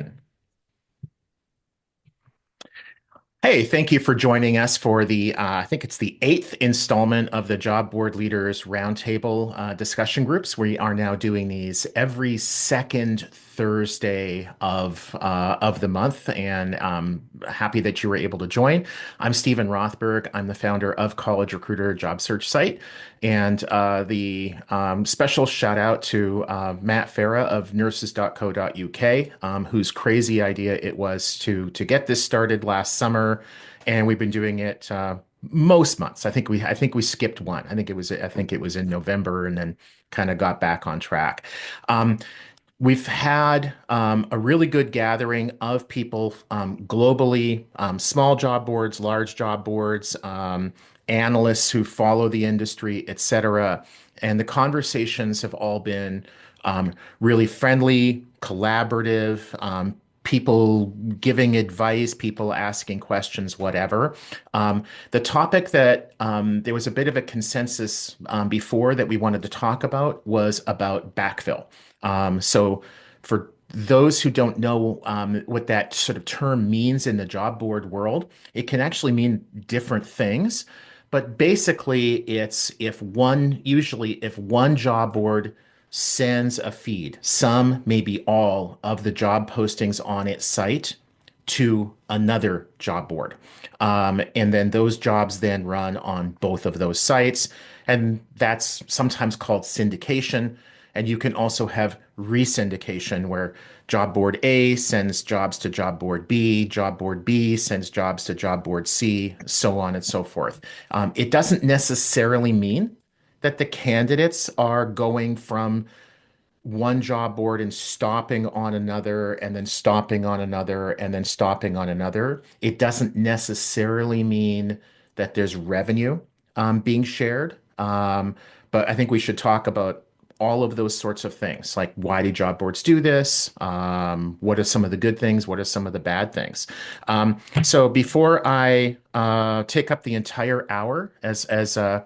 begin. Hey, thank you for joining us for I think it's the eighth installment of the Job Board Leaders Roundtable discussion groups. We are now doing these every second Thursday of the month, and happy that you were able to join. I'm Stephen Rothberg. I'm the founder of College Recruiter job search site, and the special shout out to Matt Farah of nurses.co.uk, whose crazy idea it was to get this started last summer, and we've been doing it most months. I think we skipped one. I think it was in November, and then kind of got back on track. Um, We've had a really good gathering of people globally, small job boards, large job boards, analysts who follow the industry, et cetera. And the conversations have all been really friendly, collaborative, people giving advice, people asking questions, whatever. The topic that there was a bit of a consensus before that we wanted to talk about was about backfill. So for those who don't know what that sort of term means in the job board world, it can actually mean different things. But basically, it's usually if one job board sends a feed, some, maybe all of the job postings on its site to another job board. And then those jobs then run on both of those sites. And that's sometimes called syndication. And you can also have resyndication, where job board A sends jobs to job board B sends jobs to job board C, so on and so forth. It doesn't necessarily mean that the candidates are going from one job board and stopping on another, and then stopping on another, and then stopping on another. It doesn't necessarily mean that there's revenue being shared. But I think we should talk about all of those sorts of things. Like, why do job boards do this? What are some of the good things? What are some of the bad things? So before I take up the entire hour as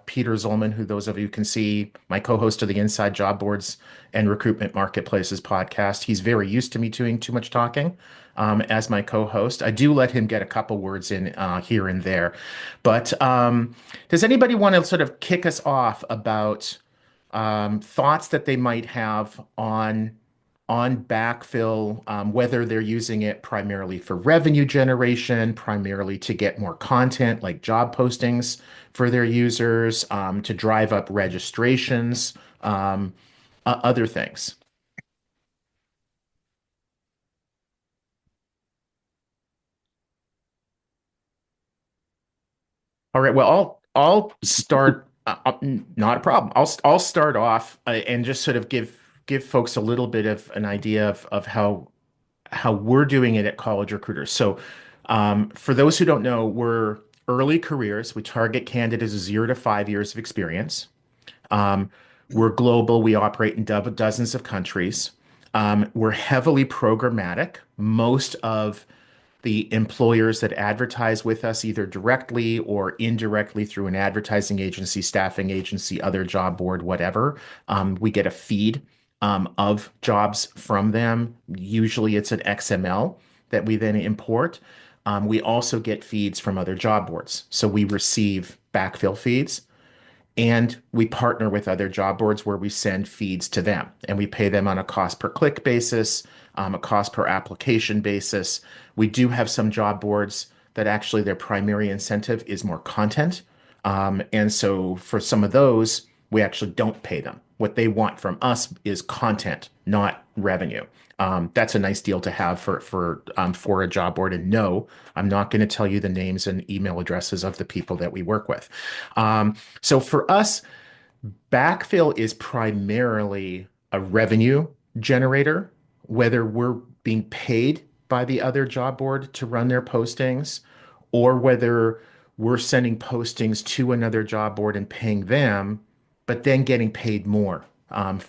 Peter Zollman, who those of you can see, my co-host of the Inside Job Boards and Recruitment Marketplaces podcast, he's very used to me doing too much talking. As my co-host, I do let him get a couple words in here and there. But does anybody want to sort of kick us off about thoughts that they might have on backfill, whether they're using it primarily for revenue generation, primarily to get more content like job postings for their users, to drive up registrations, other things. All right. Well, I'll start. Not a problem. I'll start off and just sort of give folks a little bit of an idea of how we're doing it at College Recruiters. So, for those who don't know, we're early careers. We target candidates 0 to 5 years of experience. Um, we're global. We operate in dozens of countries. We're heavily programmatic. Most of the employers that advertise with us, either directly or indirectly through an advertising agency, staffing agency, other job board, whatever, we get a feed of jobs from them. Usually it's an XML that we then import. We also get feeds from other job boards. So we receive backfill feeds. And we partner with other job boards where we send feeds to them, and we pay them on a cost per click basis, a cost per application basis. We do have some job boards that actually their primary incentive is more content. And so for some of those, we actually don't pay them. What they want from us is content, not revenue. That's a nice deal to have for a job board. And no, I'm not going to tell you the names and email addresses of the people that we work with. So for us, backfill is primarily a revenue generator, whether we're being paid by the other job board to run their postings, or whether we're sending postings to another job board and paying them, but then getting paid more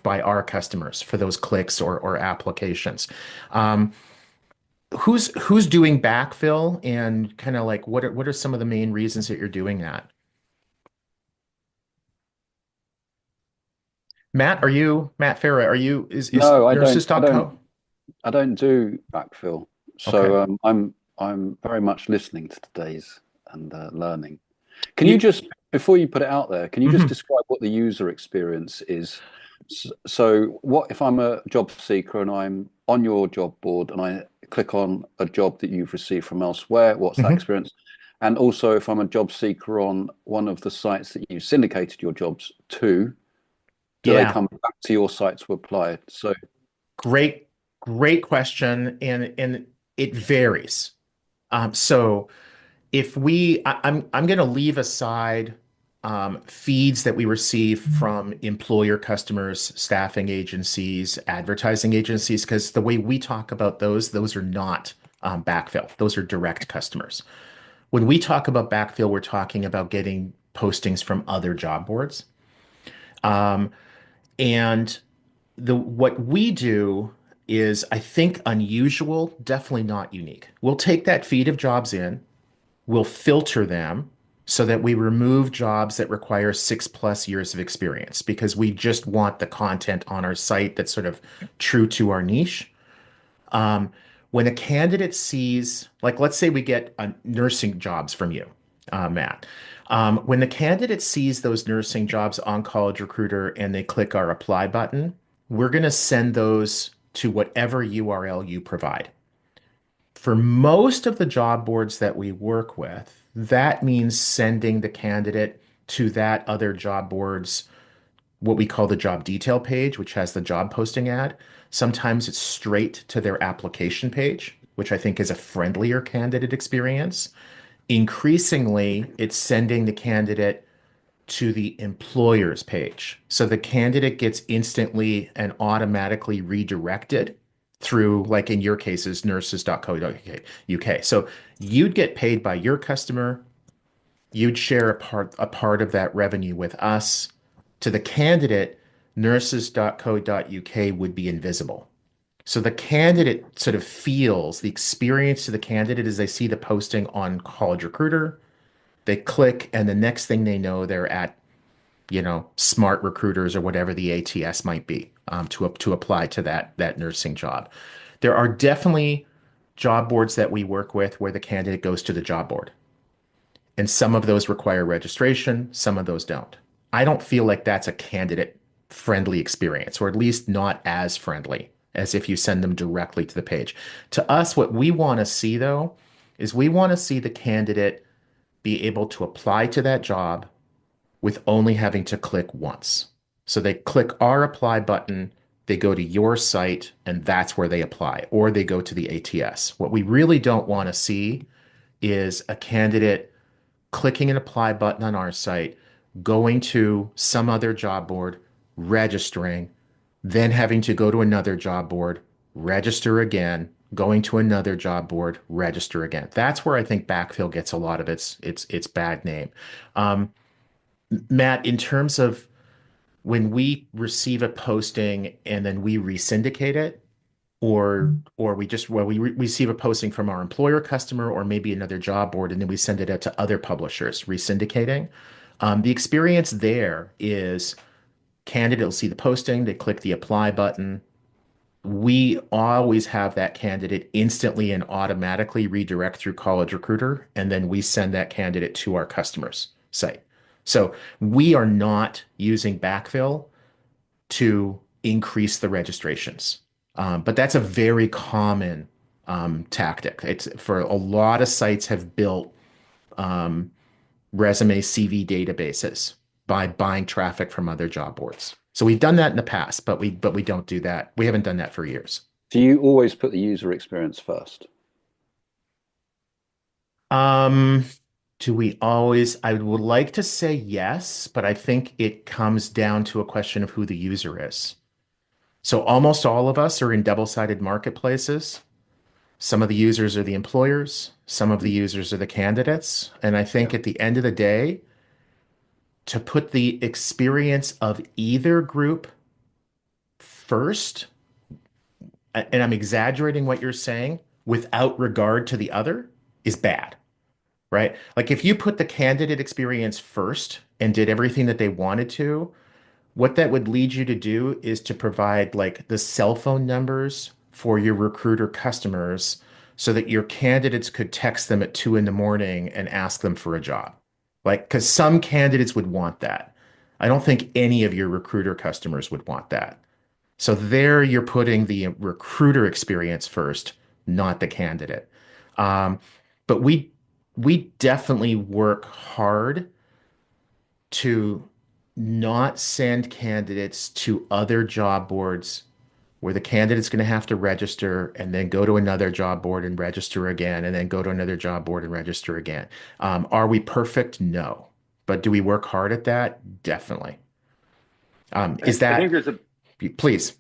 by our customers for those clicks or applications. Um, who's doing backfill, and kind of like what are some of the main reasons that you're doing that? Matt Farah? Are you is No, I don't. I don't. nurses.co? I don't do backfill, Okay. so I'm very much listening to today's and learning. Can you You, just, before you put it out there, can you just mhm, describe what the user experience is? So, what if I'm a job seeker and I'm on your job board and I click on a job that you've received from elsewhere? What's that mhm. experience? And also, if I'm a job seeker on one of the sites that you syndicated your jobs to, do they Yeah. come back to your site to apply? So, Great, great question. And it varies. So if I'm going to leave aside feeds that we receive from employer customers, staffing agencies, advertising agencies, because the way we talk about those are not backfill. Those are direct customers. When we talk about backfill, we're talking about getting postings from other job boards. Um, and the what we do is, I think, unusual, definitely not unique. We'll take that feed of jobs in, we'll filter them so that we remove jobs that require 6+ years of experience because we just want the content on our site that's sort of true to our niche. Um, when a candidate sees, like, let's say we get nursing jobs from you, Matt. When the candidate sees those nursing jobs on College Recruiter and they click our apply button, we're going to send those to whatever URL you provide. For most of the job boards that we work with, that means sending the candidate to that other job board's what we call the job detail page, which has the job posting ad. Sometimes it's straight to their application page, which I think is a friendlier candidate experience. Increasingly, it's sending the candidate to the employer's page. So the candidate gets instantly and automatically redirected through, like in your cases, nurses.co.uk. So you'd get paid by your customer, you'd share a part of that revenue with us. To the candidate, nurses.co.uk would be invisible. So the candidate sort of feels the experience to the candidate as they see the posting on College Recruiter. They click, and the next thing they know, they're at, Smart Recruiters or whatever the ATS might be, to apply to that nursing job. There are definitely job boards that we work with where the candidate goes to the job board. And some of those require registration, some of those don't. I don't feel like that's a candidate friendly experience, or at least not as friendly as if you send them directly to the page. To us, what we want to see though is we want to see the candidate be able to apply to that job with only having to click once. So they click our apply button, they go to your site, and that's where they apply, or they go to the ATS. What we really don't want to see is a candidate clicking an apply button on our site, going to some other job board, registering, then having to go to another job board, register again, going to another job board, register again. That's where I think backfill gets a lot of its bad name. Um, Matt, in terms of when we receive a posting and then we resyndicate it, or we just well we receive a posting from our employer customer or maybe another job board and then we send it out to other publishers resyndicating. The experience there is candidate will see the posting, they click the apply button. We always have that candidate instantly and automatically redirect through College Recruiter, and then we send that candidate to our customer's site. So we are not using backfill to increase the registrations. But that's a very common tactic. It's for a lot of sites have built um, resume CV databases by buying traffic from other job boards. So we've done that in the past, but we don't do that. We haven't done that for years. do you always put the user experience first? Um, do we always? I would like to say yes, but I think it comes down to a question of who the user is. So almost all of us are in double-sided marketplaces. Some of the users are the employers, some of the users are the candidates. And I Yeah. think at the end of the day, to put the experience of either group first, and I'm exaggerating what you're saying, without regard to the other, is bad, right? Like if you put the candidate experience first and did everything that they wanted to, what that would lead you to do is to provide like the cell phone numbers for your recruiter customers so that your candidates could text them at 2 in the morning and ask them for a job. Like, because some candidates would want that. I don't think any of your recruiter customers would want that. So there you're putting the recruiter experience first, not the candidate. Um, but we definitely work hard to not send candidates to other job boards where the candidate's going to have to register and then go to another job board and register again, and then go to another job board and register again. Are we perfect? No. But do we work hard at that? Definitely. I Is I think that, there's a please?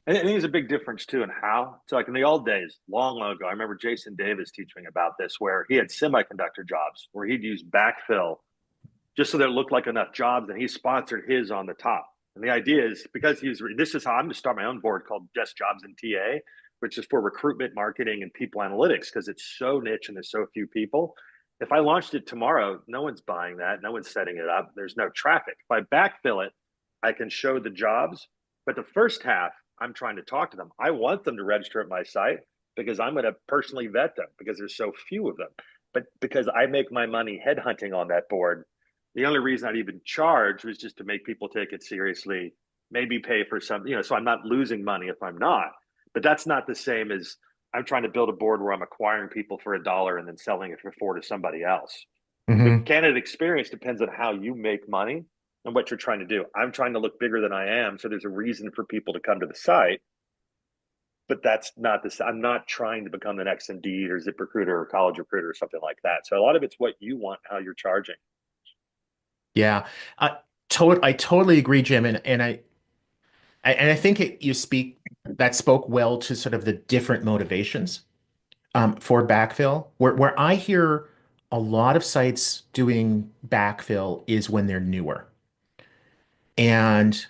I think there's a big difference too in how. So like in the old days, long, long ago, I remember Jason Davis teaching about this, where he had semiconductor jobs where he'd use backfill just so that it looked like enough jobs, and he sponsored his on the top. And the idea is because this is how I'm going to start my own board called Just Jobs and TA, which is for recruitment, marketing, and people analytics because it's so niche and there's so few people. If I launched it tomorrow, no one's buying that. No one's setting it up. There's no traffic. If I backfill it, I can show the jobs. But the first half, I'm trying to talk to them. I want them to register at my site because I'm going to personally vet them because there's so few of them. But because I make my money headhunting on that board, the only reason I'd even charge was just to make people take it seriously, maybe pay for some, so I'm not losing money if I'm not. But that's not the same as I'm trying to build a board where I'm acquiring people for $1 and then selling it for 4 to somebody else. The Hmm. candidate experience depends on how you make money and what you're trying to do. I'm trying to look bigger than I am, so there's a reason for people to come to the site. But that's not this. I'm not trying to become the next Indeed or ZipRecruiter or College Recruiter or something like that. So a lot of it's what you want, how you're charging. Yeah. I totally agree, Jim. And I think that spoke well to sort of the different motivations for backfill. Where I hear a lot of sites doing backfill is when they're newer. And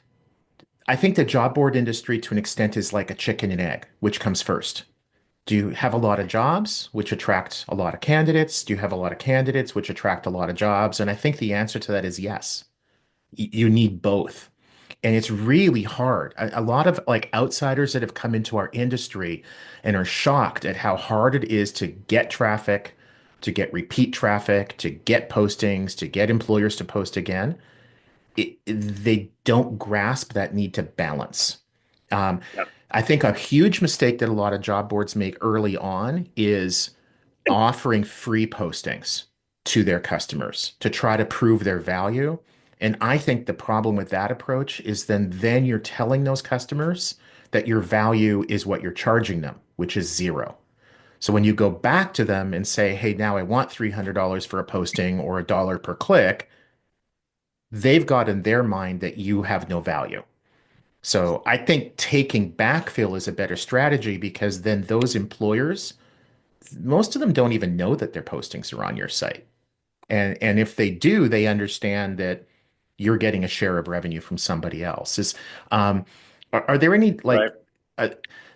I think the job board industry to an extent is like a chicken and egg, which comes first? Do you have a lot of jobs, which attract a lot of candidates? Do you have a lot of candidates, which attract a lot of jobs? And I think the answer to that is yes. You need both. And it's really hard. A lot of like outsiders that have come into our industry and are shocked at how hard it is to get traffic, to get repeat traffic, to get postings, to get employers to post again. They don't grasp that need to balance. Um, Yep. I think a huge mistake that a lot of job boards make early on is offering free postings to their customers to try to prove their value. And I think the problem with that approach is then you're telling those customers that your value is what you're charging them, which is zero. So when you go back to them and say, "Hey, now I want $300 for a posting or $1 per click," they've got in their mind that you have no value. So I think taking backfill is a better strategy because then those employers, most of them don't even know that their postings are on your site. And if they do, they understand that you're getting a share of revenue from somebody else. Um, are there any Right. like uh,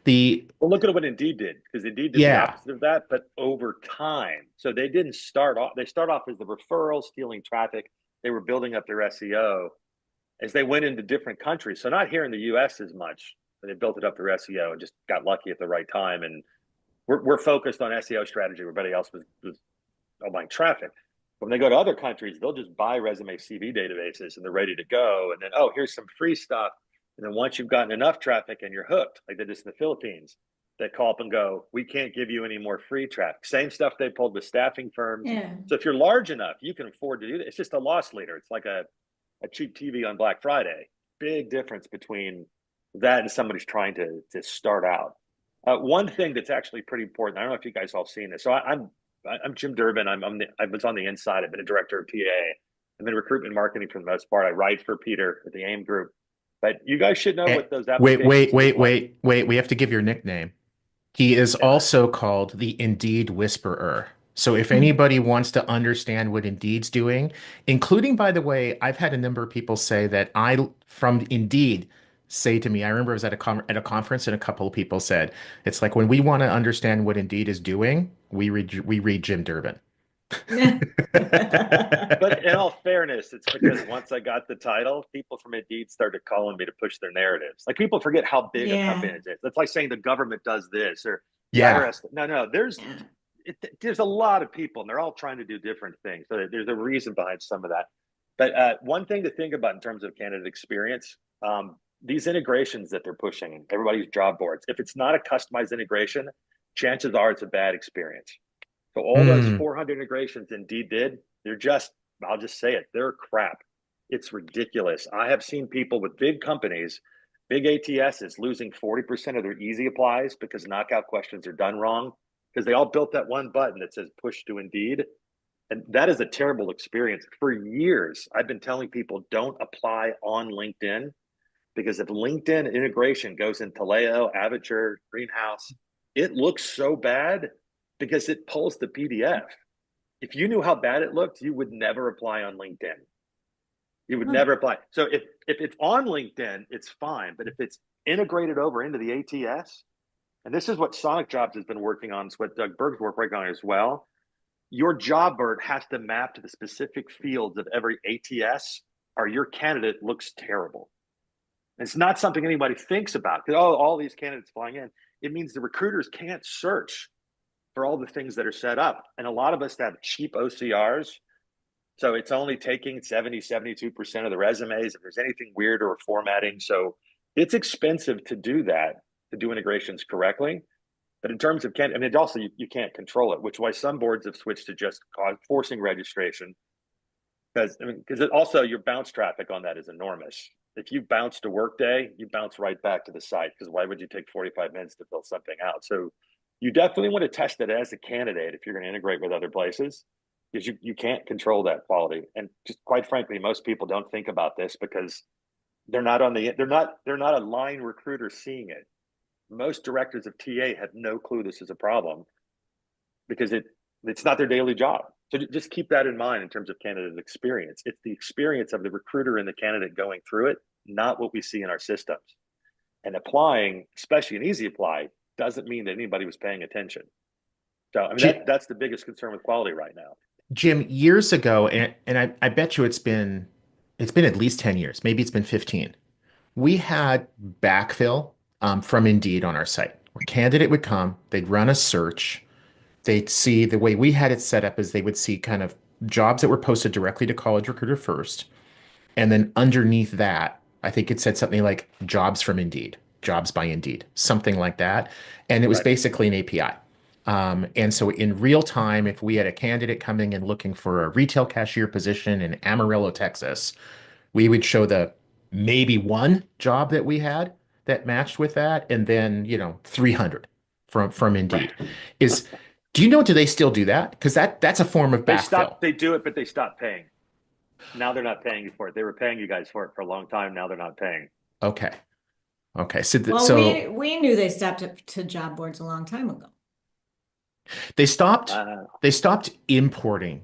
the Well, look at what Indeed did, because Indeed did the yeah. opposite of that, but over time. So they didn't start off, they start off as the referral, stealing traffic. They were building up their SEO as they went into different countries. So not here in the US as much, but they built it up their SEO and just got lucky at the right time. And we're focused on SEO strategy. Everybody else was buying traffic. When they go to other countries, they'll just buy resume CV databases and they're ready to go. And then, oh, here's some free stuff. And then once you've gotten enough traffic and you're hooked, like they did in the Philippines, they call up and go, we can't give you any more free traffic. Same stuff they pulled with staffing firms. Yeah. So if you're large enough, you can afford to do that. It's just a loss leader. It's like a cheap TV on Black Friday. Big difference between that and somebody's trying to start out. One thing that's actually pretty important. I don't know if you guys all seen this. So I'm Jim Durbin. I was on the inside. I've been a director of TA. I'm in recruitment marketing for the most part. I write for Peter at the AIM Group. But you guys should know Eh, what those wait, applications wait, look wait, like. wait, wait. We have to give your nickname. He is Yeah. also called the Indeed Whisperer. So if Hmm. anybody wants to understand what Indeed's doing, including, by the way, I've had a number of people say that from Indeed, say to me, I remember I was at a conference and a couple of people said, it's like when we want to understand what Indeed is doing, we read Jim Durbin. But in all fairness, it's because once I got the title, people from Indeed started calling me to push their narratives. Like people forget how big a company Yeah. it is. That's like saying the government does this or the Yeah. IRS. No, no, there's a lot of people and they're all trying to do different things. So there's a reason behind some of that. But one thing to think about in terms of candidate experience, these integrations that they're pushing, everybody's job boards, if it's not a customized integration, chances are it's a bad experience. So all those Mm. 400 integrations Indeed did, they're just, I'll just say it, they're crap. It's ridiculous. I have seen people with big companies, big ATSs losing 40% of their easy applies because knockout questions are done wrong because they all built that one button that says push to Indeed. And that is a terrible experience. For years, I've been telling people don't apply on LinkedIn because if LinkedIn integration goes in Taleo, Avature, Greenhouse, it looks so bad because it pulls the PDF. If you knew how bad it looked, you would never apply on LinkedIn. You would Huh. never apply. So if it's on LinkedIn, it's fine. But if it's integrated over into the ATS, and this is what Sonic Jobs has been working on, it's what Doug Berg's working on as well. Your job board has to map to the specific fields of every ATS, or your candidate looks terrible. It's not something anybody thinks about because all these candidates flying in. It means the recruiters can't search for all the things that are set up. And a lot of us have cheap OCRs. So it's only taking 70, 72% of the resumes if there's anything weird or formatting. So it's expensive to do that, to do integrations correctly. But in terms of I mean, also you can't control it, which is why some boards have switched to just forcing registration because it also your bounce traffic on that is enormous. If you bounce to Workday, you bounce right back to the site because why would you take 45 minutes to fill something out? So you definitely want to test it as a candidate if you're going to integrate with other places because you can't control that quality. And just quite frankly, most people don't think about this because they're not a line recruiter seeing it. Most directors of TA have no clue this is a problem because it's not their daily job. So just keep that in mind in terms of candidate experience. It's the experience of the recruiter and the candidate going through it, not what we see in our systems. And applying, especially an easy apply, doesn't mean that anybody was paying attention. So I mean that's the biggest concern with quality right now. Jim, years ago, and I bet you it's been at least 10 years, maybe it's been 15. We had backfill from Indeed on our site where candidate would come, they'd run a search, they'd see the way we had it set up is they would see kind of jobs that were posted directly to College Recruiter first. And then underneath that, I think it said something like jobs from Indeed, jobs by Indeed, something like that. And it was Right. basically an API. And so in real time, if we had a candidate coming and looking for a retail cashier position in Amarillo, Texas, we would show the maybe one job that we had that matched with that, and then, 300 from Right. Indeed. Is do you know, do they still do that? Because that's a form of backfill. They do it, but they stopped paying. Now they're not paying you for it. They were paying you guys for it for a long time. Now they're not paying. Okay. Okay. So Well, so we knew they stopped to job boards a long time ago. they stopped Uh, they stopped importing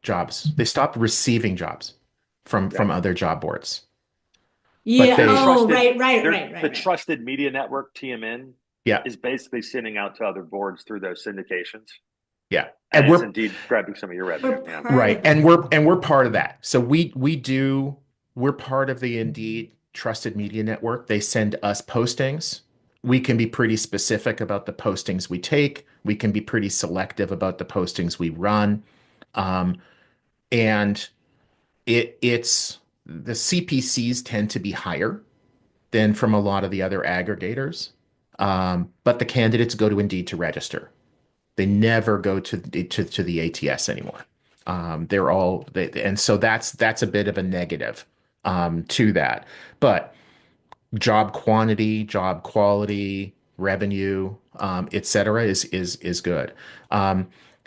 jobs. They stopped receiving jobs yeah. from other job boards. But Yeah. They're they Oh, trusted. right, right, They're right, the right, right. trusted media network TMN yeah, is basically sending out to other boards through those syndications, yeah. and And it's we're indeed grabbing some of your We're revenue. Yeah. part right. of And it. we're part of that. So we're part of the Indeed Trusted Media Network. They send us postings. We can be pretty specific about the postings we take. We can be pretty selective about the postings we run. Um, and it's the CPCs tend to be higher than from a lot of the other aggregators. But the candidates go to Indeed to register. They never go to the ATS anymore. And so that's a bit of a negative to that. But job quantity, job quality, revenue, et cetera, is good.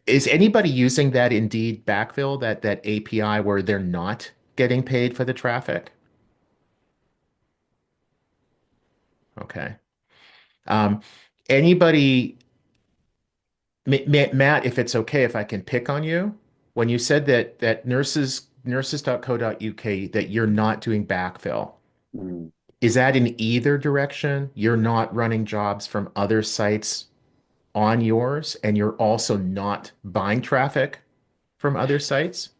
Is anybody using that Indeed backfill, that API where they're not getting paid for the traffic? Okay. Um, anybody, Matt, if it's okay, if I can pick on you, when you said that nurses.co.uk that you're not doing backfill, Mm. is that in either direction? You're not running jobs from other sites on yours, and you're also not buying traffic from other sites?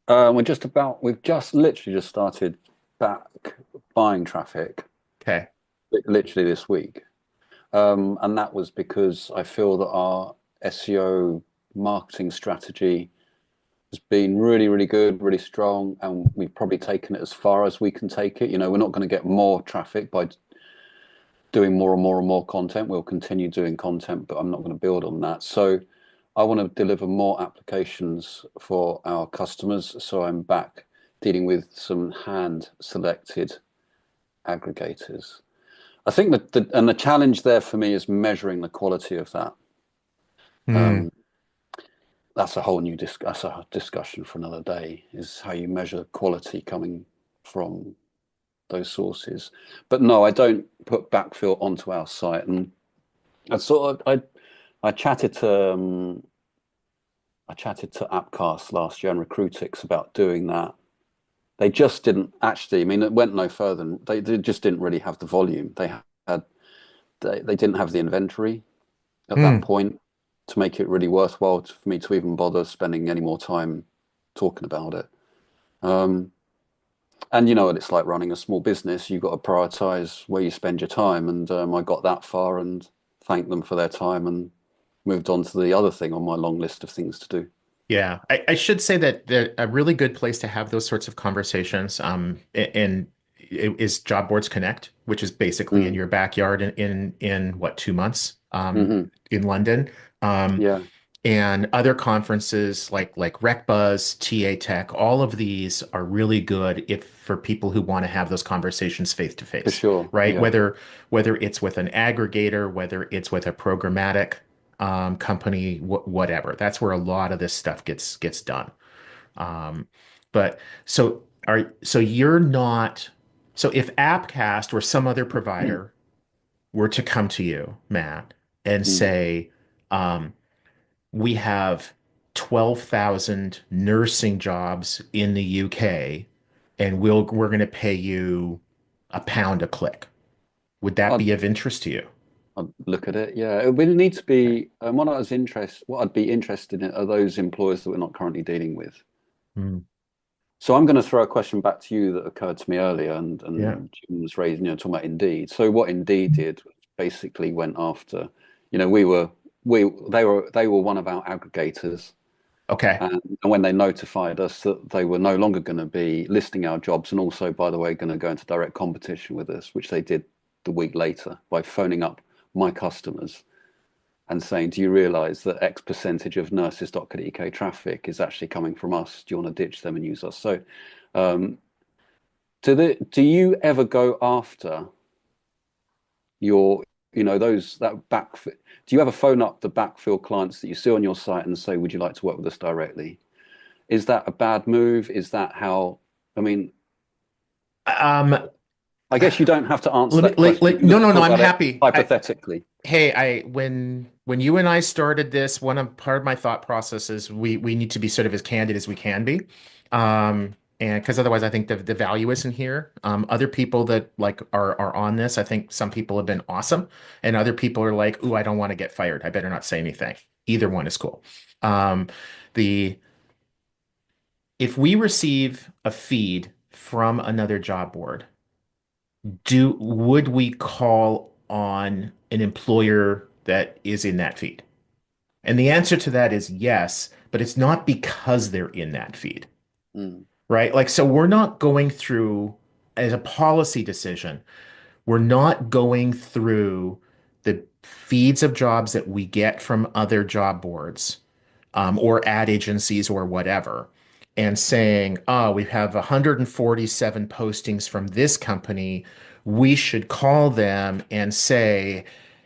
We've just literally just started back buying traffic, Okay. literally this week. And that was because I feel that our SEO marketing strategy has been really, really good, really strong, and we've probably taken it as far as we can take it. We're not going to get more traffic by doing more and more and more content. We'll continue doing content, but I'm not going to build on that. So I want to deliver more applications for our customers. So I'm back dealing with some hand selected aggregators. I think that the challenge there for me is measuring the quality of that. Hmm. Um, that's that's a discussion for another day, is how you measure quality coming from those sources. But no, I don't put backfill onto our site. And I chatted to Appcast last year and Recruitix about doing that. They just didn't actually. I mean, it went no further. They just didn't really have the volume. They didn't have the inventory at that Hmm. point to make it really worthwhile for me to even bother spending any more time talking about it. And you know what it's like running a small business. You've got to prioritize where you spend your time. And I got that far and thanked them for their time and moved on to the other thing on my long list of things to do. Yeah, I should say that a really good place to have those sorts of conversations, and is Job Boards Connect, which is basically in Mm. your backyard in what, 2 months, Hmm. in London, um, Yeah, and other conferences like RecBuzz, TA Tech. All of these are really good if for people who want to have those conversations face to for face, sure. right? Yeah. Whether it's with an aggregator, whether it's with a programmatic company, whatever. That's where a lot of this stuff gets done. Um, but so you're not so if Appcast or some other provider were to come to you, Matt, and Mm. say, um, we have 12,000 nursing jobs in the UK, and we're going to pay you £1 a click. Would that I'd, be of interest to you? I'd look at it. Yeah, it would need to be. What I'd be interested in are those employers that we're not currently dealing with. Mm, So I'm going to throw a question back to you that occurred to me earlier, yeah. and Jim was raising, talking about Indeed. So what Indeed did was basically went after, they were one of our aggregators, Okay. and when they notified us that they were no longer going to be listing our jobs, and also, by the way, going to go into direct competition with us, which they did the week later by phoning up my customers and saying, do you realize that X percentage of nurses.co.uk traffic is actually coming from us? Do you want to ditch them and use us? So, um, do you ever go after your, those that back? Do you ever phone up the backfill clients that you see on your site and say, would you like to work with us directly? Is that a bad move? Is that how? I mean, Um, I guess you don't have to answer let me that question. You can no, just no, no, talk I'm about it happy. hypothetically. Hey, when you and I started this, part of my thought process is we need to be sort of as candid as we can be. And because otherwise I think the value isn't here. Other people that like are on this, I think some people have been awesome, and other people are like, "Ooh, I don't want to get fired. I better not say anything." Either one is cool. Um, the If we receive a feed from another job board, do would we call on an employer that is in that feed? And the answer to that is yes, but it's not because they're in that feed, Mm, right? Like, so we're not going through, as a policy decision, we're not going through the feeds of jobs that we get from other job boards, or ad agencies or whatever, and saying, oh, we have 147 postings from this company. We should call them and say,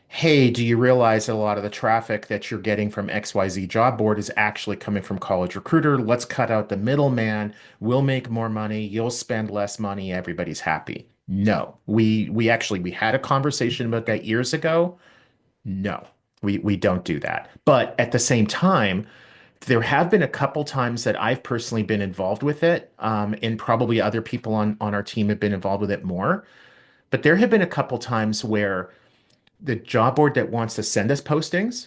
hey, do you realize that a lot of the traffic that you're getting from XYZ job board is actually coming from College Recruiter? Let's cut out the middleman. We'll make more money. You'll spend less money. Everybody's happy. No, we had a conversation about that years ago. No, we don't do that. But at the same time, there have been a couple times that I've personally been involved with it, and probably other people on our team have been involved with it more. But there have been a couple times where the job board that wants to send us postings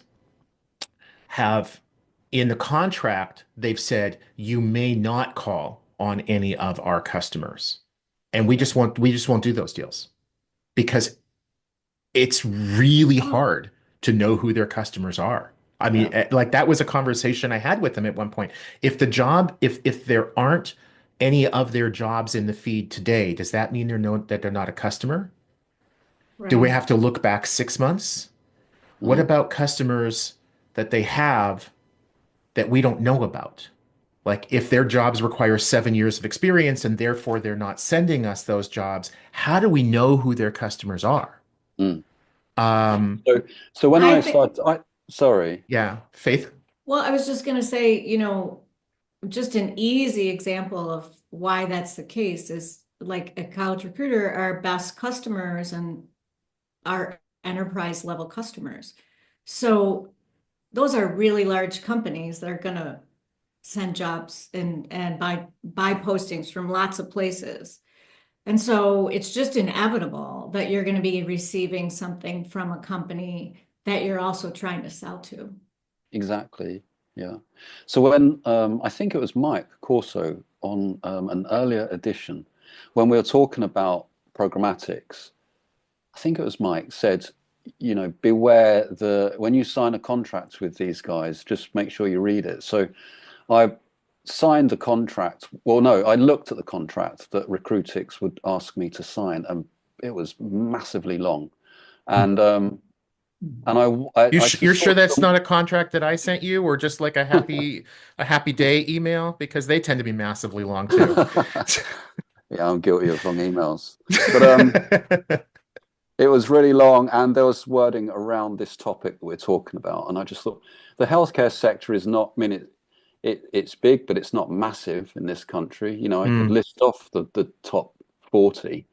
have in the contract, they've said you may not call on any of our customers. And we just won't do those deals because it's really Oh, hard to know who their customers are. I mean, Yeah. like that was a conversation I had with them at one point. If there aren't any of their jobs in the feed today, does that mean that they're not a customer? Do we right. have to look back 6 months? What Mm. about customers that they have that we don't know about? Like if their jobs require 7 years of experience and therefore they're not sending us those jobs, how do we know who their customers are? Mm. Um, So when I I think, started, sorry. yeah, Faith. well, I was just going to say, just an easy example of why that's the case is like a college recruiter, our best customers and our enterprise level customers. So those are really large companies that are going to send jobs and buy postings from lots of places. And so it's just inevitable that you're going to be receiving something from a company that you're also trying to sell to. Exactly. Yeah. So when I think it was Mike Corso on an earlier edition, when we were talking about programmatics, I think it was Mike said, beware when you sign a contract with these guys, just make sure you read it. So I signed the contract. Well, no, I looked at the contract that Recruitix would ask me to sign, and it was massively long. And I You're just sure thought, that's not a contract that I sent you, or just like a happy day email? Because they tend to be massively long too. yeah, I'm guilty of long emails. But it was really long, and there was wording around this topic that we're talking about. And I just thought the healthcare sector is not, I mean, it's big, but it's not massive in this country. I could Hmm. list off the top 40,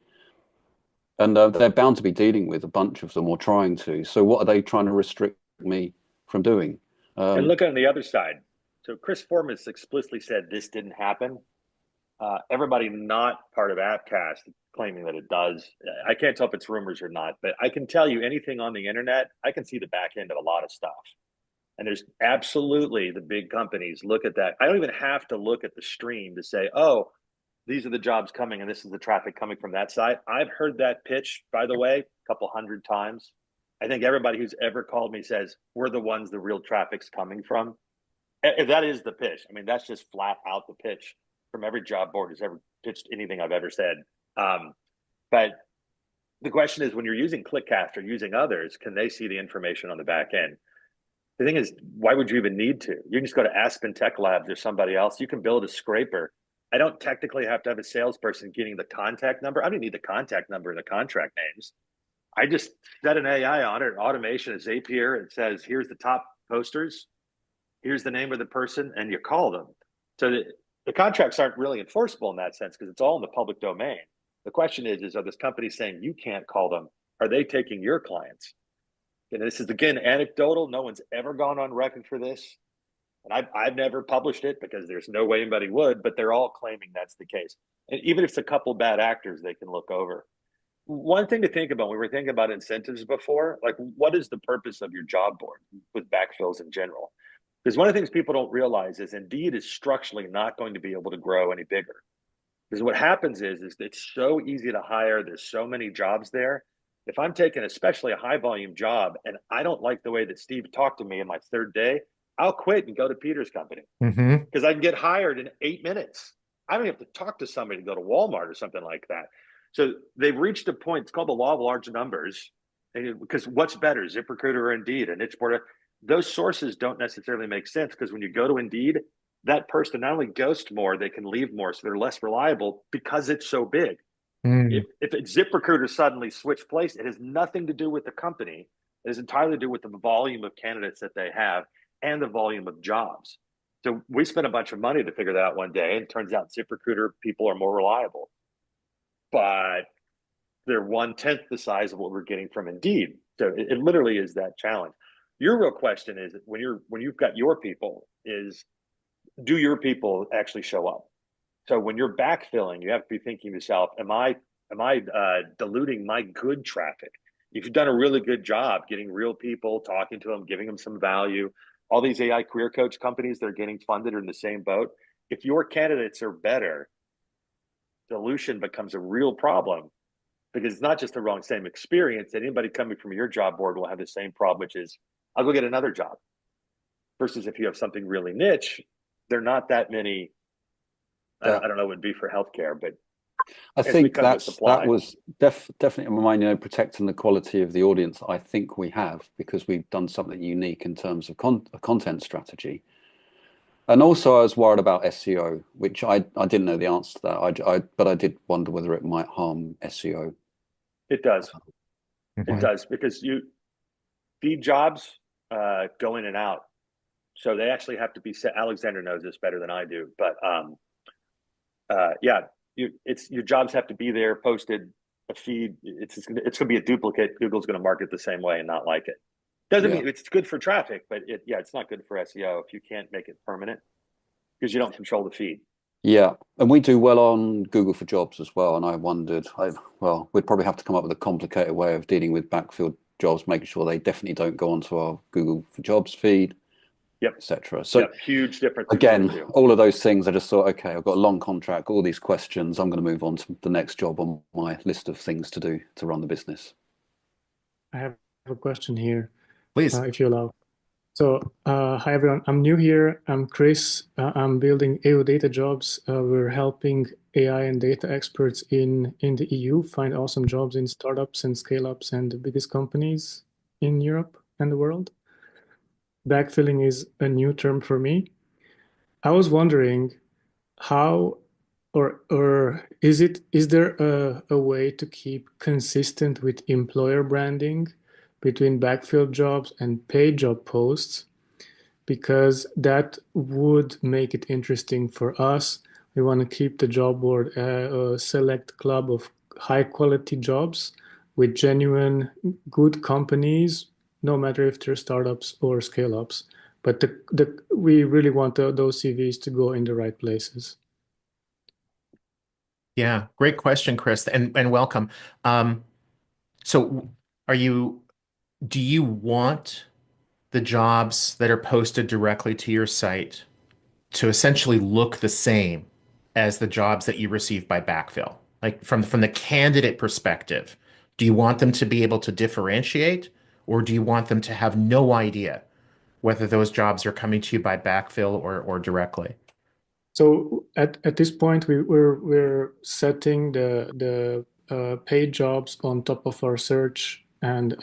and they're bound to be dealing with a bunch of them or trying to. So what are they trying to restrict me from doing? And Um, look on the other side. So Chris Foreman explicitly said this didn't happen. Everybody not part of Appcast claiming that it does. I can't tell if it's rumors or not, but I can tell you anything on the internet, I can see the back end of a lot of stuff. And there's absolutely the big companies look at that. I don't even have to look at the stream to say, oh, these are the jobs coming and this is the traffic coming from that side. I've heard that pitch, by the way, a couple hundred times. I think everybody who's ever called me says, we're the ones the real traffic's coming from. If that is the pitch, I mean, that's just flat out the pitch from every job board who's ever pitched anything I've ever said. But the question is, when you're using ClickCast or using others, can they see the information on the back end? The thing is, why would you even need to? You can just go to Aspen Tech Labs or somebody else. You can build a scraper. I don't technically have to have a salesperson getting the contact number. I don't need the contact number and the contract names. I just set an AI on it, automation, a Zapier. It says, here's the top posters, here's the name of the person, and you call them. So the contracts aren't really enforceable in that sense because it's all in the public domain. The question is are those companies saying you can't call them? Are they taking your clients? And this is, again, anecdotal. No one's ever gone on record for this. And I've never published it because there's no way anybody would, but they're all claiming that's the case. And even if it's a couple bad actors, they can look over. One thing to think about, we were thinking about incentives before, like what is the purpose of your job board with backfills in general? Because one of the things people don't realize is Indeed is structurally not going to be able to grow any bigger. Because what happens is it's so easy to hire. There's so many jobs there. If I'm taking especially a high volume job and I don't like the way that Steve talked to me in my third day, I'll quit and go to Peter's company Hmm. because I can get hired in 8 minutes. I don't have to talk to somebody to go to Walmart or something like that. So they've reached a point. It's called the law of large numbers. Because what's better, ZipRecruiter or Indeed, a niche board? Those sources don't necessarily make sense because when you go to Indeed, that person not only ghosts more, they can leave more, so they're less reliable because it's so big. Mm. If it's ZipRecruiter suddenly switch place, it has nothing to do with the company. It has entirely to do with the volume of candidates that they have and the volume of jobs. So we spent a bunch of money to figure that out one day, and it turns out ZipRecruiter people are more reliable, but they're 1/10 the size of what we're getting from Indeed. So it literally is that challenge. Your real question is when you've got your people is do your people actually show up? So when you're backfilling, you have to be thinking to yourself, am I diluting my good traffic? If you've done a really good job getting real people, talking to them, giving them some value, all these AI career coach companies that are getting funded are in the same boat. If your candidates are better, dilution becomes a real problem because it's not just the wrong same experience. Anybody coming from your job board will have the same problem, which is I'll go get another job. Versus if you have something really niche, there are not that many. Yeah. I don't know what it would be for healthcare, but I think that was definitely in my mind, protecting the quality of the audience. I think we have, because we've done something unique in terms of content strategy. And also, I was worried about SEO, which I didn't know the answer to that. But I did wonder whether it might harm SEO. It does. Mhm. It does, because feed jobs go in and out. So they actually have to be set. Alexander knows this better than I do, but your jobs have to be there, posted, a feed. It's going to be a duplicate. Google's going to market the same way and not like it. Doesn't mean it's good for traffic, but it's not good for SEO if you can't make it permanent because you don't control the feed. Yeah, and we do well on Google for Jobs as well. And I wondered, we'd probably have to come up with a complicated way of dealing with backfill jobs, making sure they definitely don't go onto our Google for Jobs feed, etc. So huge difference. Again, all of those things, I just thought, okay, I've got a long contract, all these questions. I'm going to move on to the next job on my list of things to do to run the business. I have a question here, Please. if you allow. So, hi everyone. I'm new here. I'm Chris. I'm building AO data jobs. We're helping AI and data experts in the EU find awesome jobs in startups and scale-ups and the biggest companies in Europe and the world. Backfilling is a new term for me. I was wondering how or is there a way to keep consistent with employer branding between backfill jobs and paid job posts? Because that would make it interesting for us. We want to keep the job board a select club of high quality jobs with genuine good companies, no matter if they're startups or scale ups. But we really want those CVs to go in the right places. Yeah, great question, Chris, and welcome. So do you want the jobs that are posted directly to your site to essentially look the same as the jobs that you receive by backfill? Like from the candidate perspective, do you want them to be able to differentiate, or do you want them to have no idea whether those jobs are coming to you by backfill or directly? So at this point, we're setting the paid jobs on top of our search, and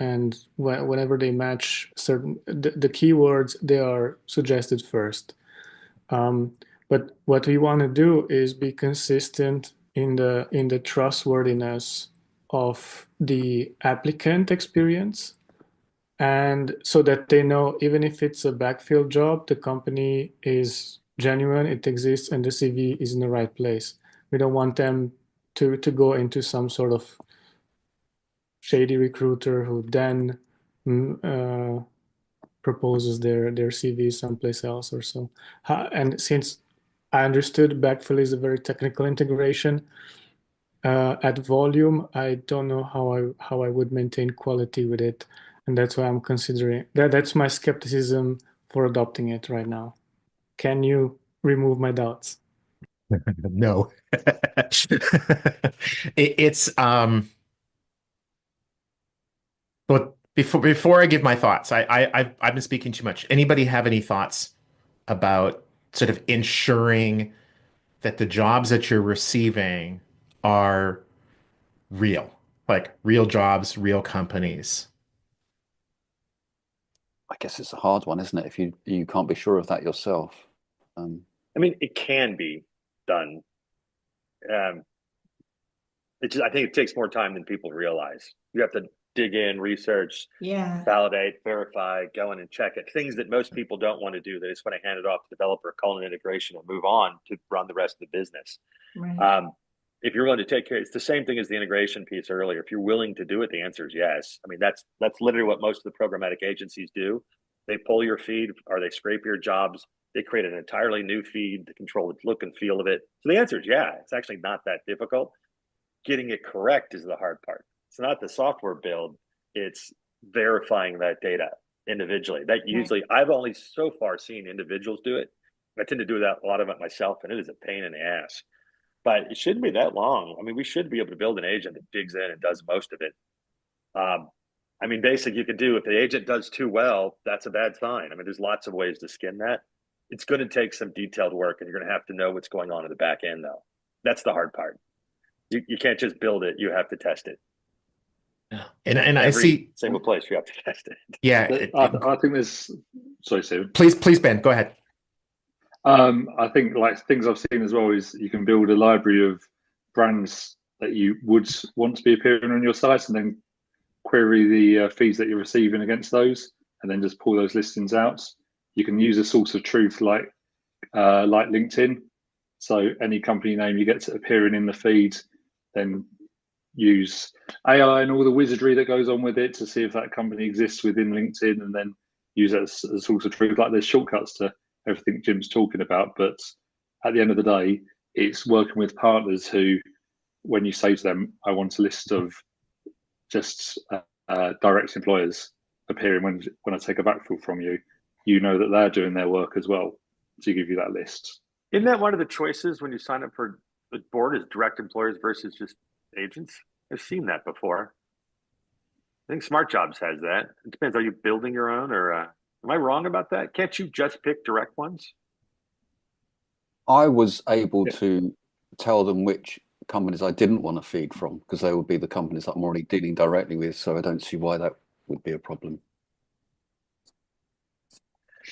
whenever they match the keywords, they are suggested first. But what we want to do is be consistent in the trustworthiness of the applicant experience, and so that they know even if it's a backfill job, the company is genuine, it exists, and the CV is in the right place. We don't want them to go into some sort of shady recruiter who then proposes their CV someplace else or so. And since I understood backfill is a very technical integration, at volume, I don't know how I would maintain quality with it, and that's why I'm considering that. That's my skepticism for adopting it right now. Can you remove my doubts? No. It's but before I give my thoughts, I've been speaking too much. Anybody have any thoughts about sort of ensuring that the jobs that you're receiving are real, like real jobs, real companies? I guess it's a hard one, isn't it? If you can't be sure of that yourself. I mean, it can be done. I think it takes more time than people realize. You have to dig in, research, validate, verify, go in and check it. Things that most people don't want to do. They just want to hand it off to the developer, call an integration, and move on to run the rest of the business. Right. If you're willing to take care, it's the same thing as the integration piece earlier. If you're willing to do it, the answer is yes. I mean, that's literally what most of the programmatic agencies do. They pull your feed or they scrape your jobs. They create an entirely new feed to control the look and feel of it. So the answer is yeah. It's actually not that difficult. Getting it correct is the hard part. It's not the software build, it's verifying that data. individually. That usually, I've only so far seen individuals do it. I tend to do that a lot of it myself, and it is a pain in the ass. But it shouldn't be that long. I mean, we should be able to build an agent that digs in and does most of it. Um, I mean, basically, you could do if the agent does too well, that's a bad sign. I mean, there's lots of ways to skin that. It's going to take some detailed work, and you're going to have to know what's going on in the back end, though. That's the hard part. You can't just build it; you have to test it. Yeah. And I Every see, single place you have to test it. yeah, I think there's, sorry, Stephen. please, Ben, go ahead. I think like things I've seen as well is you can build a library of brands that you would want to be appearing on your site, and then query the feeds that you're receiving against those, and then just pull those listings out. You can use a source of truth like LinkedIn. So any company name you get to appearing in the feed, then use AI and all the wizardry that goes on with it to see if that company exists within LinkedIn, and then use it as a source of truth. Like there's shortcuts to everything Jim's talking about, but at the end of the day, it's working with partners who, when you say to them, I want a list of just direct employers appearing when I take a backfill from you, you know that they're doing their work as well to give you that list. Isn't that one of the choices when you sign up for the board is direct employers versus just agents? I've seen that before. I think Smart Jobs has that. It depends. Are you building your own, or am I wrong about that? Can't you just pick direct ones? I was able to tell them which companies I didn't want to feed from, because they would be the companies that I'm already dealing directly with. So I don't see why that would be a problem.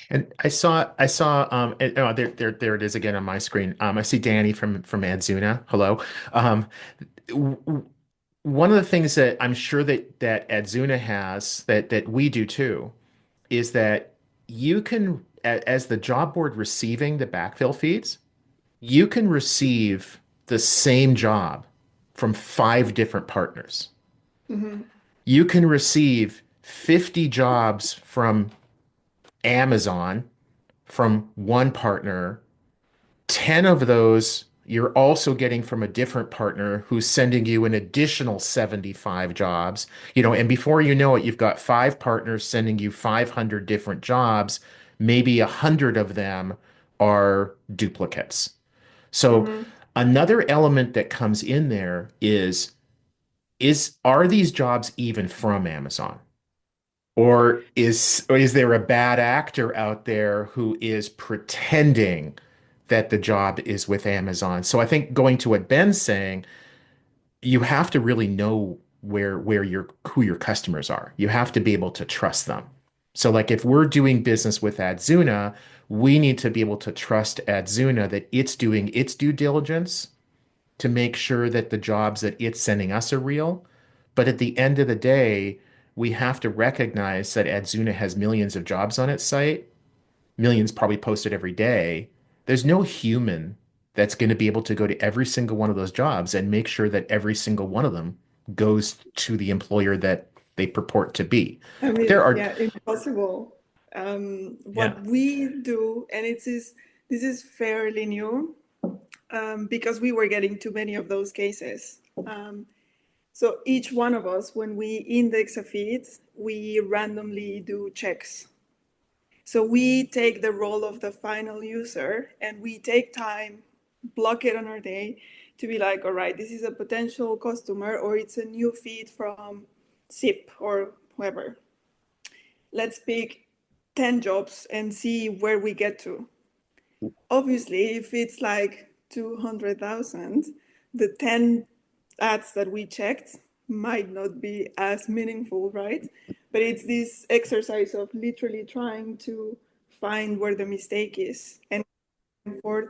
And I saw, oh, there it is again on my screen. I see Danny from Adzuna. Hello. One of the things that I'm sure that Adzuna has that we do too is that you can, as the job board receiving the backfill feeds, you can receive the same job from 5 different partners. Mm-hmm. You can receive 50 jobs from Amazon from one partner. 10 of those you're also getting from a different partner who's sending you an additional 75 jobs, and before you know it, you've got 5 partners sending you 500 different jobs. Maybe 100 of them are duplicates. So Mm-hmm. another element that comes in there is are these jobs even from Amazon? Or is there a bad actor out there who is pretending that the job is with Amazon? So I think going to what Ben's saying, you have to really know who your customers are. You have to be able to trust them. So like if we're doing business with Adzuna, we need to be able to trust Adzuna that it's doing its due diligence to make sure that the jobs that it's sending us are real. But at the end of the day, we have to recognize that Adzuna has millions of jobs on its site, millions probably posted every day. There's no human that's going to be able to go to every single one of those jobs and make sure that every single one of them goes to the employer that they purport to be. I mean, There are, yeah, impossible. What yeah, we do, and this is fairly new, because we were getting too many of those cases. So each one of us, when we index a feed, we randomly do checks. So we take the role of the final user and we take time, block it on our day to be like, all right, this is a potential customer or it's a new feed from SIP or whoever. Let's pick 10 jobs and see where we get to. Obviously, if it's like 200,000, the 10 ads that we checked might not be as meaningful, right? But it's this exercise of literally trying to find where the mistake is and forth,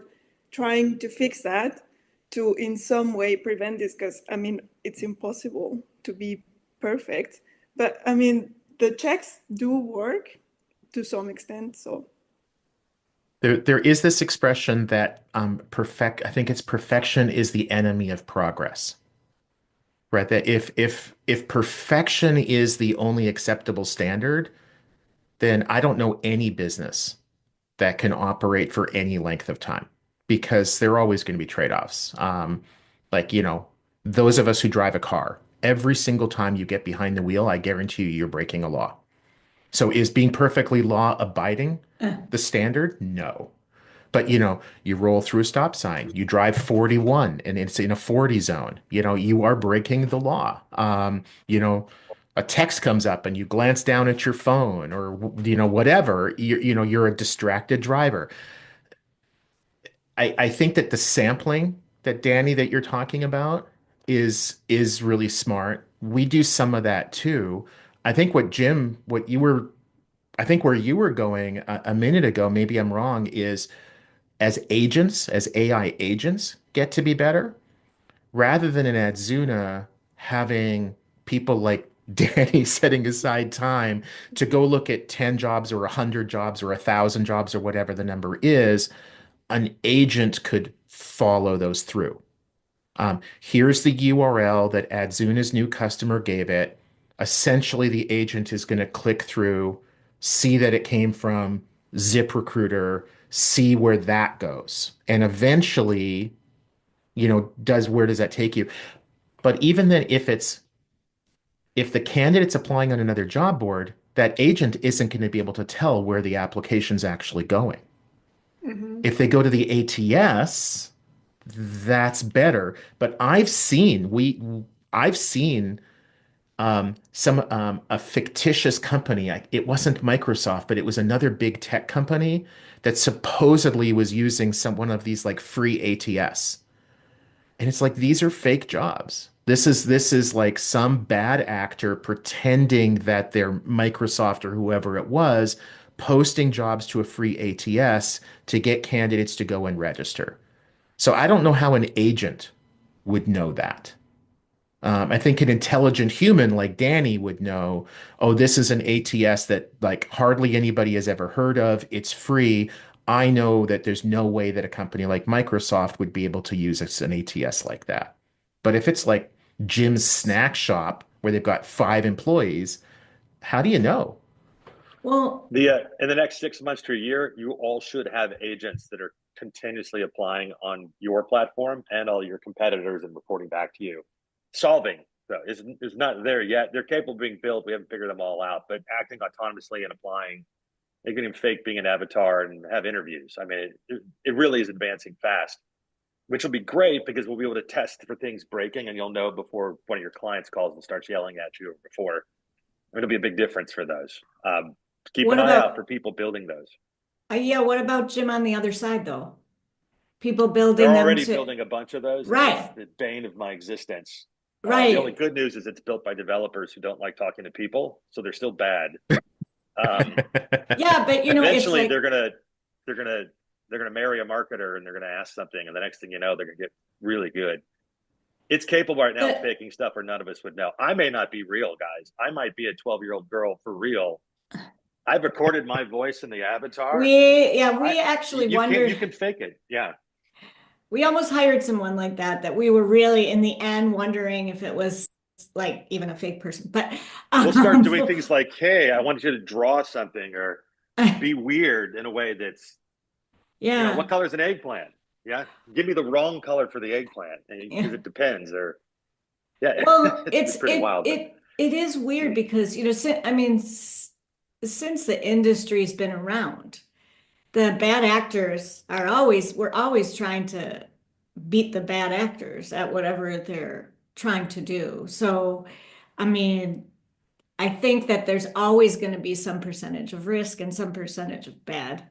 trying to fix that to in some way prevent this, because I mean, it's impossible to be perfect. But I mean, the checks do work to some extent, so. there is this expression that I think it's perfection is the enemy of progress. Right, that if perfection is the only acceptable standard, then I don't know any business that can operate for any length of time because there are always going to be trade-offs. Like, those of us who drive a car, every single time you get behind the wheel, I guarantee you you're breaking a law. So is being perfectly law abiding Uh, the standard? No. But you roll through a stop sign, you drive 41 and it's in a 40 zone. You are breaking the law. A text comes up and you glance down at your phone or whatever, you're a distracted driver. I think that the sampling that Danny that you're talking about is really smart. We do some of that too. I think I think where you were going a minute ago, maybe I'm wrong, is as AI agents get to be better, rather than in Adzuna having people like Danny setting aside time to go look at 10 jobs or 100 jobs or 1,000 jobs or whatever the number is, an agent could follow those through. Here's the URL that Adzuna's new customer gave it. Essentially, the agent is going to click through, see that it came from ZipRecruiter, see where that goes, and eventually, does where does that take you? But even then, if the candidate's applying on another job board, that agent isn't going to be able to tell where the application's actually going. Mm-hmm. If they go to the ATS, that's better. But I've seen some a fictitious company. It wasn't Microsoft, but it was another big tech company that supposedly was using one of these like free ATS. And it's like these are fake jobs. This is like some bad actor pretending that they're Microsoft or whoever it was, posting jobs to a free ATS to get candidates to go and register. So I don't know how an agent would know that. I think an intelligent human like Danny would know, oh, this is an ATS that like hardly anybody has ever heard of. It's free. I know that there's no way that a company like Microsoft would be able to use an ATS like that. But if it's like Jim's snack shop where they've got 5 employees, how do you know? well, In the next 6 months to a year, you all should have agents that are continuously applying on your platform and all your competitors and reporting back to you. Solving though is not there yet. They're capable of being built. We haven't figured them all out, but acting autonomously and applying, they can even fake being an avatar and have interviews. I mean, it really is advancing fast, which will be great because we'll be able to test for things breaking, and you'll know before one of your clients calls and starts yelling at you or before. It'll be a big difference for those. Keep what an eye out about, for people building those. yeah, what about Jim on the other side though? People They're building them already to, building a bunch of those, and it's right, the bane of my existence. The only right. good news is it's built by developers who don't like talking to people, so they're still bad. Um, Yeah, but it's Eventually, like, they're gonna they're gonna marry a marketer, and they're gonna ask something, and the next thing you know, they're gonna get really good. It's capable right now of the, faking stuff, or none of us would know. I may not be real, guys. I might be a 12-year-old girl for real. I've recorded my voice in the avatar. I we actually you wondered, can fake it. Yeah. we almost hired someone like that we were really in the end wondering if it was like even a fake person. But We'll start doing for, things like, hey, I want you to draw something or be weird in a way that's, yeah, what color is an eggplant? Yeah. Give me the wrong color for the eggplant yeah. because it depends. Or, yeah, Well, it's pretty wild. But it is weird because I mean, since the industry's been around, the bad actors we're always trying to beat the bad actors at whatever they're trying to do. So, I mean, I think that there's always going to be some percentage of risk and some percentage of bad,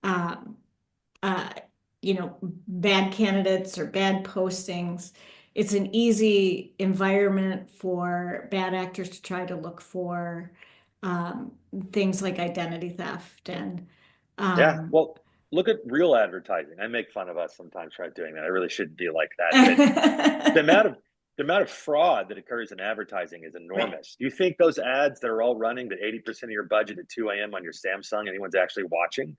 um, uh, bad candidates or bad postings. It's an easy environment for bad actors to try to look for um, things like identity theft and yeah, um, well, look at real advertising. I make fun of us sometimes for doing that. I really shouldn't be like that. But the amount of the amount of fraud that occurs in advertising is right. enormous. Do you think those ads that are all running that 80% of your budget at 2 a.m. on your Samsung, anyone's actually watching?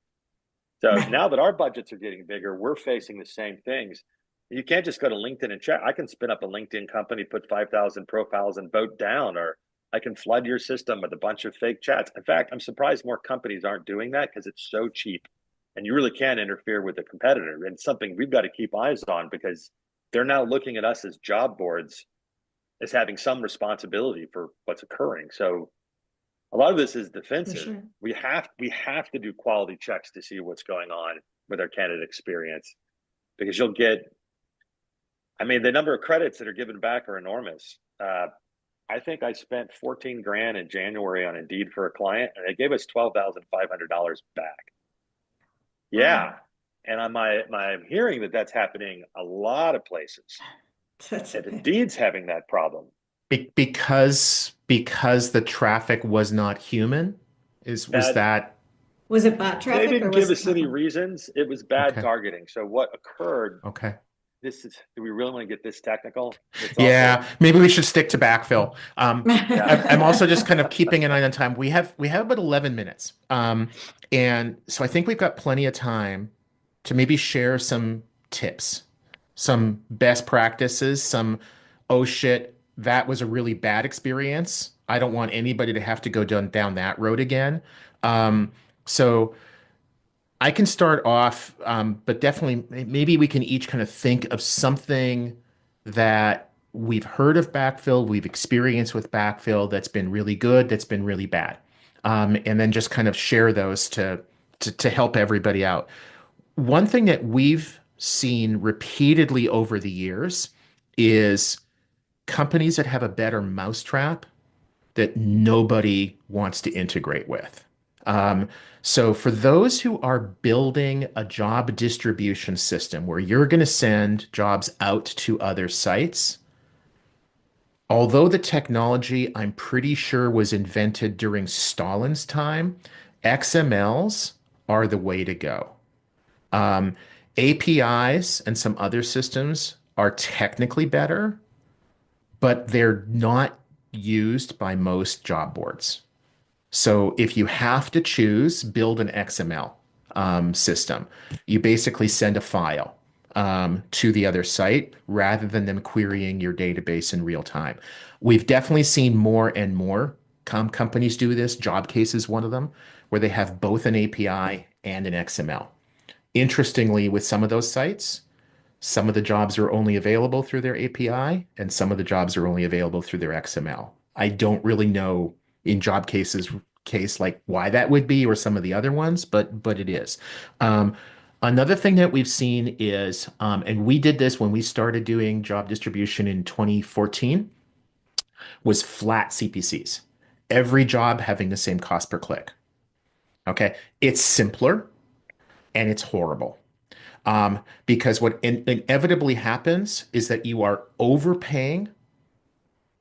So Right. now that our budgets are getting bigger, we're facing the same things. You can't just go to LinkedIn and chat. I can spin up a LinkedIn company, put 5,000 profiles and vote down, or I can flood your system with a bunch of fake chats. In fact, I'm surprised more companies aren't doing that because it's so cheap and you really can't interfere with a competitor. And it's something we've got to keep eyes on because they're now looking at us as job boards as having some responsibility for what's occurring. So A lot of this is For defensive. sure. We have to do quality checks to see what's going on with our candidate experience, because you'll get, I mean, the number of credits that are given back are enormous. I think I spent 14 grand in January on Indeed for a client, and they gave us $12,500 back. Yeah. Wow. And I'm hearing that that's happening a lot of places. That's And okay. Indeed's having that problem. Because the traffic was not human, was Bad. that Was it bot They traffic or didn't was give it us any someone? reasons. It was bad okay? targeting. So what occurred? Okay. Do we really want to get this technical? It's also, Yeah, maybe we should stick to backfill. yeah. I'm also just kind of keeping an eye on time. We have about 11 minutes. And so I think we've got plenty of time to maybe share some tips, some best practices, some, oh shit, that was a really bad experience. I don't want anybody to have to go down that road again. So I can start off, but definitely maybe we can each kind of think of something that we've heard of backfill, we've experienced with backfill that's been really good, that's been really bad, and then just kind of share those to help everybody out. One thing that we've seen repeatedly over the years is companies that have a better mousetrap that nobody wants to integrate with. Um, so for those who are building a job distribution system where you're going to send jobs out to other sites, although the technology I'm pretty sure was invented during Stalin's time, XMLs are the way to go. Um, APIs and some other systems are technically better, but they're not used by most job boards. So if you have to choose, build an XML system. You basically send a file to the other site rather than them querying your database in real time. We've definitely seen more and more companies do this. Jobcase is one of them, where they have both an API and an XML. Interestingly, with some of those sites, some of the jobs are only available through their API, and some of the jobs are only available through their XML. I don't really know in job cases case like why that would be or some of the other ones, but it is. Um, Another thing that we've seen is, and we did this when we started doing job distribution in 2014, was flat CPCs. Every job having the same cost per click. Okay, it's simpler and it's horrible. Because what inevitably happens is that you are overpaying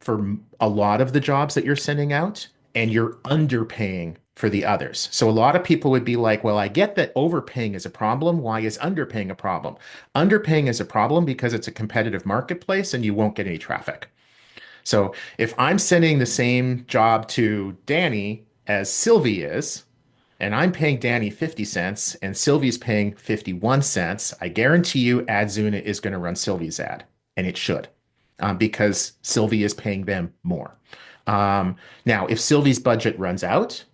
for a lot of the jobs that you're sending out and you're underpaying for the others. So a lot of people would be like, well, I get that overpaying is a problem. Why is underpaying a problem? Underpaying is a problem because it's a competitive marketplace and you won't get any traffic. So if I'm sending the same job to Danny as Sylvie is, and I'm paying Danny 50 cents and Sylvie's paying 51 cents, I guarantee you Adzuna is going to run Sylvie's ad, and it should, because Sylvie is paying them more. Now, if Sylvie's budget runs out,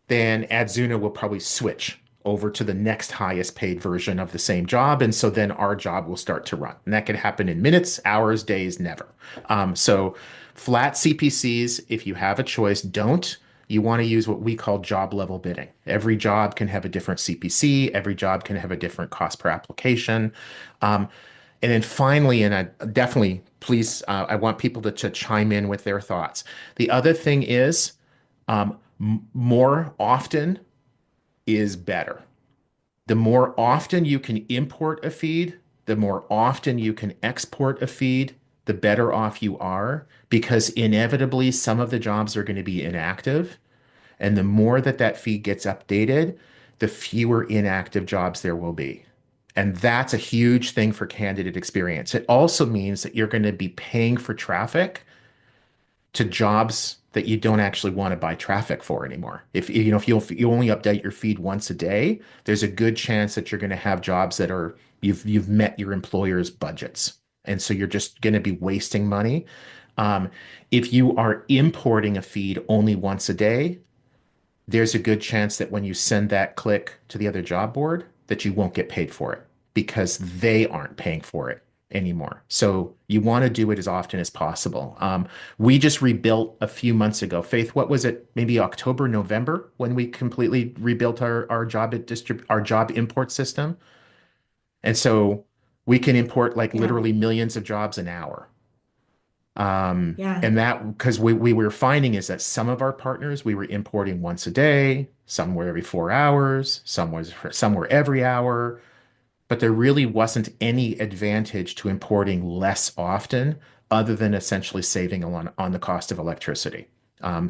then Adzuna will probably switch over to the next highest paid version of the same job. And so then our job will start to run. And that could happen in minutes, hours, days, never. So flat CPCs, if you have a choice, don't. You want to use what we call job level bidding. Every job can have a different CPC. Every job can have a different cost per application. And then finally, and I definitely, please, I want people to chime in with their thoughts. The other thing is, more often is better. The more often you can import a feed, the more often you can export a feed, the better off you are, because inevitably some of the jobs are going to be inactive. And the more that that feed gets updated, the fewer inactive jobs there will be. And that's a huge thing for candidate experience. It also means that you're going to be paying for traffic to jobs that you don't actually want to buy traffic for anymore. If you only update your feed once a day, there's a good chance that you're going to have jobs that are you've met your employer's budgets. And so you're just going to be wasting money. Um, if you are importing a feed only once a day, there's a good chance that when you send that click to the other job board, that you won't get paid for it because they aren't paying for it. anymore. So you want to do it as often as possible. We just rebuilt a few months ago. Faith, what was it? Maybe October, November when we completely rebuilt our job import system. And so we can import like Yeah. literally millions of jobs an hour. Yeah. And that because we were finding is that some of our partners we were importing once a day, some were every 4 hours, some were every hour, but there really wasn't any advantage to importing less often, other than essentially saving on the cost of electricity.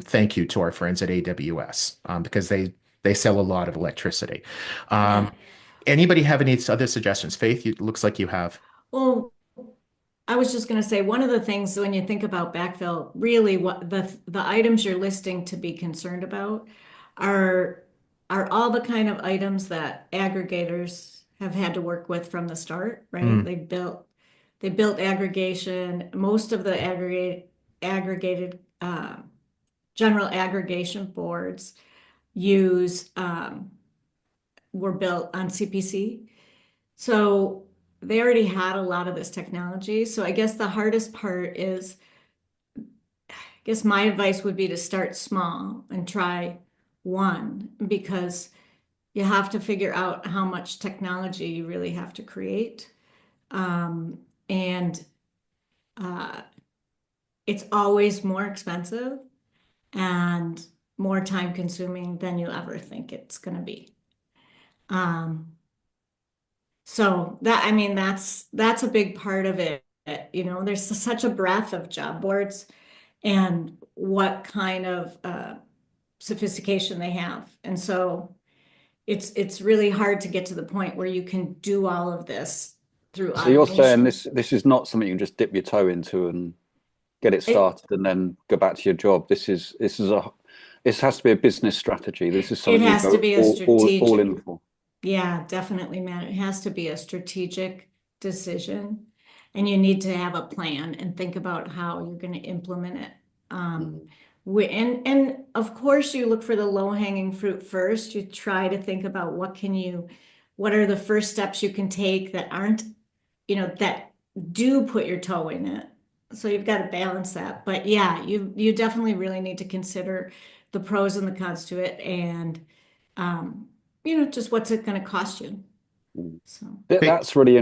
Thank you to our friends at AWS because they sell a lot of electricity. Yeah. Anybody have any other suggestions? Faith, it looks like you have. Well, I was just going to say one of the things when you think about backfill, really what the items you're listing to be concerned about are are all the kind of items that aggregators have had to work with from the start, right? Mm, They built aggregation. Most of the aggregated general aggregation boards use were built on CPC. So they already had a lot of this technology. So I guess the hardest part is, I guess my advice would be to start small and try one because you have to figure out how much technology you really have to create. And uh, it's always more expensive and more time consuming than you ever think it's going to be. Um, So that, I mean, that's a big part of it. You know, there's such a breadth of job boards and what kind of sophistication they have. And so it's really hard to get to the point where you can do all of this through So you're saying automation. this is not something you can just dip your toe into and get it It started and then go back to your job. This has to be a business strategy. This is it something you has to go be a all strategic, in for. yeah, definitely, Matt. It has to be a strategic decision, and you need to have a plan and think about how you're going to implement it. Mm. And of course, you look for the low-hanging fruit first. You try to think about what are the first steps you can take that aren't, that do put your toe in it. So you've got to balance that. But yeah, you definitely really need to consider the pros and the cons to it, and um, just what's it going to cost you. Mm. So Faith, That's really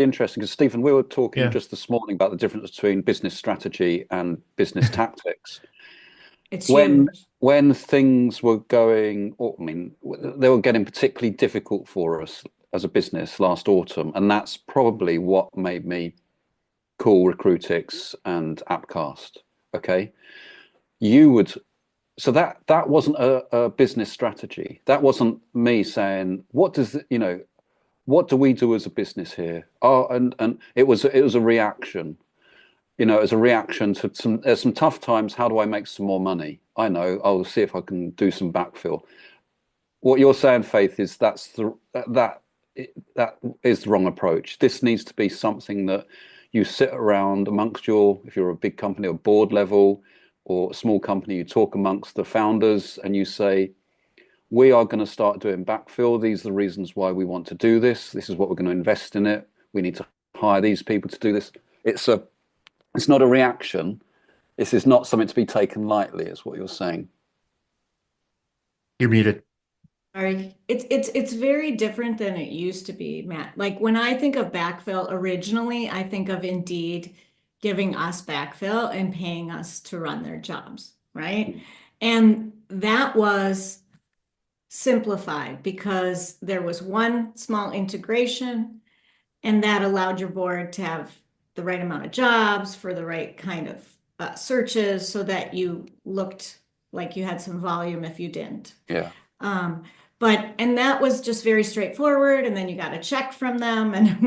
interesting because Stephen, we were talking yeah. just this morning about the difference between business strategy and business tactics. it's When huge. when things were going, I mean, they were getting particularly difficult for us as a business last autumn, and that's probably what made me call Recruitix and Appcast. Okay, you would so that wasn't a business strategy. That wasn't me saying, what does what do we do as a business here? Oh, and it was a reaction. As a reaction to there's some tough times. How do I make some more money? I know. I'll see if I can do some backfill. What you're saying, Faith, is that is the wrong approach. This needs to be something that you sit around amongst if you're a big company or board level or a small company, you talk amongst the founders and you say, we are going to start doing backfill. These are the reasons why we want to do this. This is what we're going to invest in it. We need to hire these people to do this. It's not a reaction. This is not something to be taken lightly, is what you're saying. You're muted. Sorry. It's very different than it used to be, Matt. Like when I think of backfill originally, I think of Indeed giving us backfill and paying us to run their jobs, right? And that was simplified because there was one small integration and that allowed your board to have the right amount of jobs for the right kind of searches so that you looked like you had some volume if you didn't. Yeah. Um, and that was just very straightforward. And then you got a check from them, and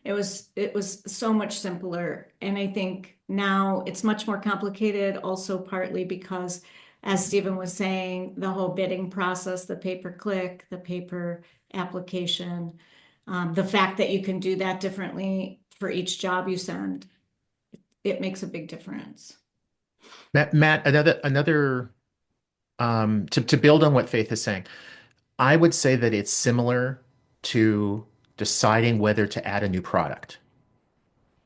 it was so much simpler. And I think now it's much more complicated, also partly because, as Stephen was saying, the whole bidding process, the pay-per-click, the paper application, the fact that you can do that differently for each job you send, it makes a big difference. Matt, another to build on what Faith is saying, I would say that it's similar to deciding whether to add a new product.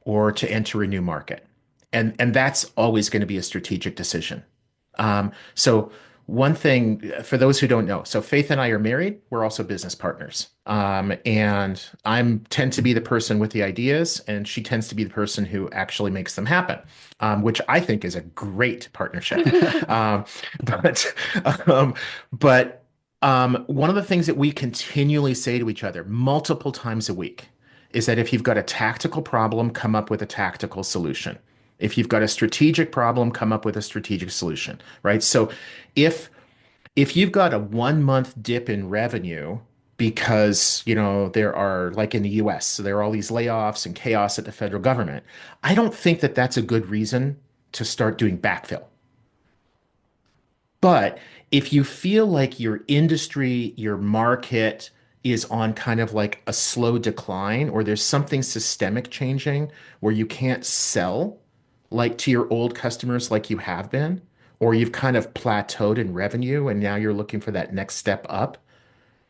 or to enter a new market. And that's always going to be a strategic decision. So one thing for those who don't know, so Faith and I are married. We're also business partners. And I tend to be the person with the ideas, and she tends to be the person who actually makes them happen, which I think is a great partnership. But um, but one of the things that we continually say to each other multiple times a week is that if you've got a tactical problem, come up with a tactical solution. If you've got a strategic problem, come up with a strategic solution, right? So if you've got a 1 month dip in revenue because, there are like in the US, so there are all these layoffs and chaos at the federal government, I don't think that that's a good reason to start doing backfill. But if you feel like your industry, your market is on kind of like a slow decline, or there's something systemic changing where you can't sell like to your old customers like you have been, or you've kind of plateaued in revenue and now you're looking for that next step up,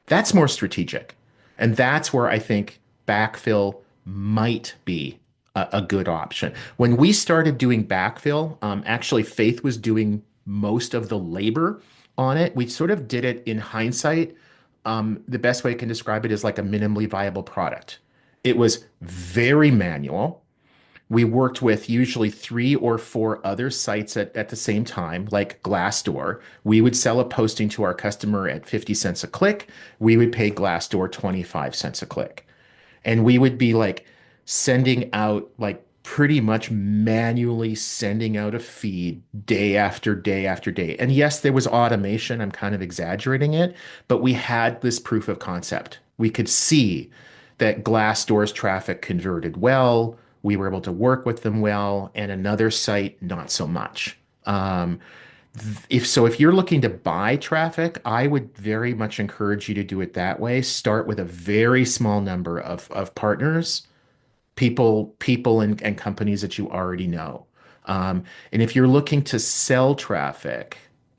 that's more strategic. And that's where I think backfill might be a good option. When we started doing backfill, actually, Faith was doing most of the labor on it. We sort of did it in hindsight. The best way I can describe it is like a minimally viable product. It was very manual. We worked with usually 3 or 4 other sites at the same time, like Glassdoor. We would sell a posting to our customer at 50 cents a click. We would pay Glassdoor 25 cents a click. And we would be like sending out, like pretty much manually sending out a feed day after day after day. And yes, there was automation. I'm kind of exaggerating it, but we had this proof of concept. We could see that Glassdoor's traffic converted well. We were able to work with them well, and another site, not so much. If you're looking to buy traffic, I would very much encourage you to do it that way. Start with a very small number of partners, people and companies that you already know. And if you're looking to sell traffic,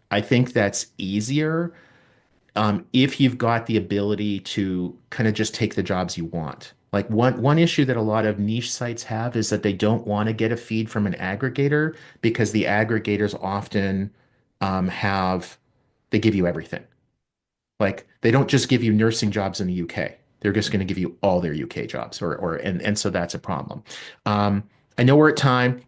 I think that's easier if you've got the ability to kind of just take the jobs you want. Like one issue that a lot of niche sites have is that they don't want to get a feed from an aggregator because the aggregators often have they give you everything. Like they don't just give you nursing jobs in the UK. They're just going to give you all their UK jobs, and so that's a problem. I know we're at time.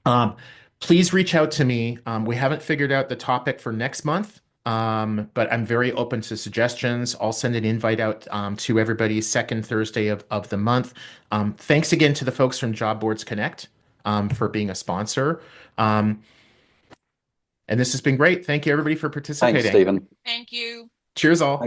Um, Please reach out to me. We haven't figured out the topic for next month, but I'm very open to suggestions. I'll send an invite out to everybody second Thursday of the month. Thanks again to the folks from Job Boards Connect for being a sponsor. And this has been great. Thank you, everybody, for Thanks, participating. Stephen. Thank you. Cheers, all. Thanks.